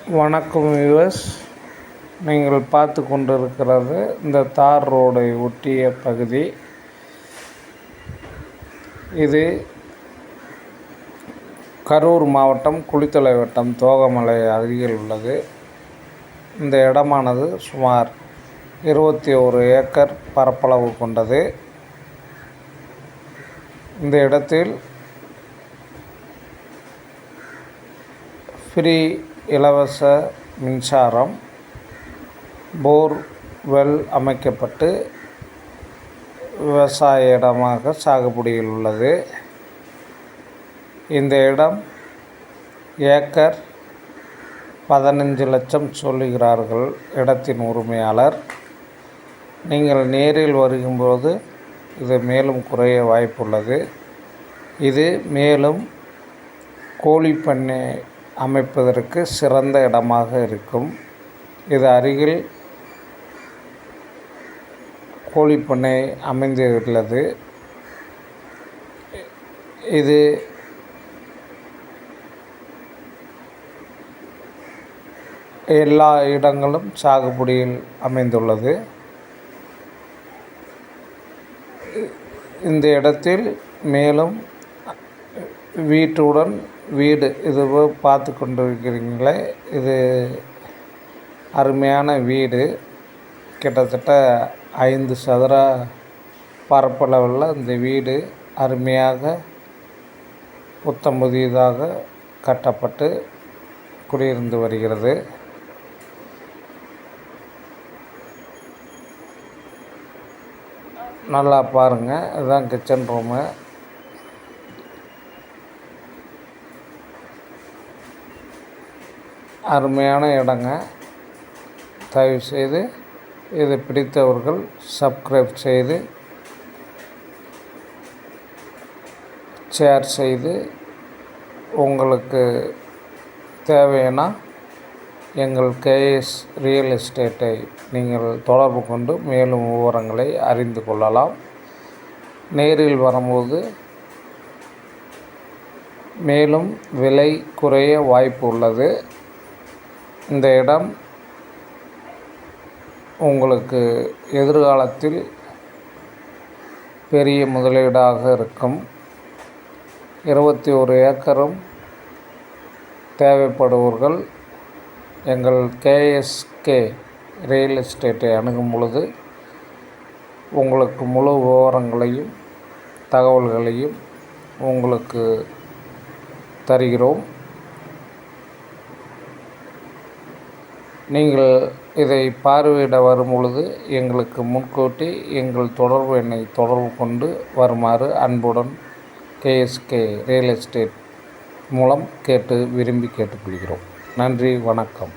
வணக்கம் வியூவர்ஸ், நீங்கள் பார்த்து கொண்டிருக்கிறது இந்த தார் ரோடை ஒட்டிய பகுதி. இது கரூர் மாவட்டம் குளித்தலை வட்டம் தோகமலை அருகில் உள்ளது. இந்த இடமானது சுமார் 21 ஏக்கர் பரப்பளவு கொண்டது. இந்த இடத்தில் ஃப்ரீ இலவச மின்சாரம், போர்வெல் அமைக்கப்பட்டு விவசாய இடமாக சாகுபடியில் உள்ளது. இந்த இடம் ஏக்கர் 15 லட்சம் சொல்லுகிறார்கள் இடத்தின் உரிமையாளர். நீங்கள் நேரில் வருகும்போது இது மேலும் குறைய வாய்ப்புள்ளது. இது மேலும் கோழி பண்ணை அமைப்பதற்கு சிறந்த இடமாக இருக்கும். இது அருகில் கோழிப்பண்ணை அமைந்துள்ளது. இது எல்லா இடங்களும் சாகுபடியில் அமைந்துள்ளது. இந்த இடத்தில் மேலும் வீட்டுடன் வீடு இது பார்த்து கொண்டிருக்கிறீங்களே, இது அருமையான வீடு. கிட்டத்தட்ட 5 சதுர பரப்பளவில் இந்த வீடு அருமையாக புத்தம் புதியதாக கட்டப்பட்டு குடியிருந்து வருகிறது. நல்லா பாருங்கள், இதுதான் கிச்சன் ரூமு. அருமையான இடங்க. தயவுசெய்து இதை பிடித்தவர்கள் சப்ஸ்கிரைப் செய்து ஷேர் செய்து உங்களுக்கு தேவையான எங்கள் கேஎஸ் ரியல் எஸ்டேட்டை நீங்கள் தொடர்பு கொண்டு மேலும் விவரங்களை அறிந்து கொள்ளலாம். நேரில் வரும்போது மேலும் விலை குறைய வாய்ப்பு உள்ளது. இந்த இடம் உங்களுக்கு எதிர்காலத்தில் பெரிய முதலீடாக இருக்கும். 21 ஏக்கரும் தேவைப்படுவர்கள் எங்கள் கேஎஸ்கே ரியல் எஸ்டேட்டை அணுகும் பொழுது உங்களுக்கு முழு விவரங்களையும் தகவல்களையும் உங்களுக்கு தருகிறோம். நீங்கள் இதை பார்வையிட வரும் பொழுது எங்களுக்கு முன்கூட்டி எங்கள் தொடர்பு எண்ணை தொடர்பு கொண்டு வருமாறு அன்புடன் கேஎஸ்கே ரியல் எஸ்டேட் மூலம் விரும்பி கேட்டுக்கொள்கிறோம். நன்றி, வணக்கம்.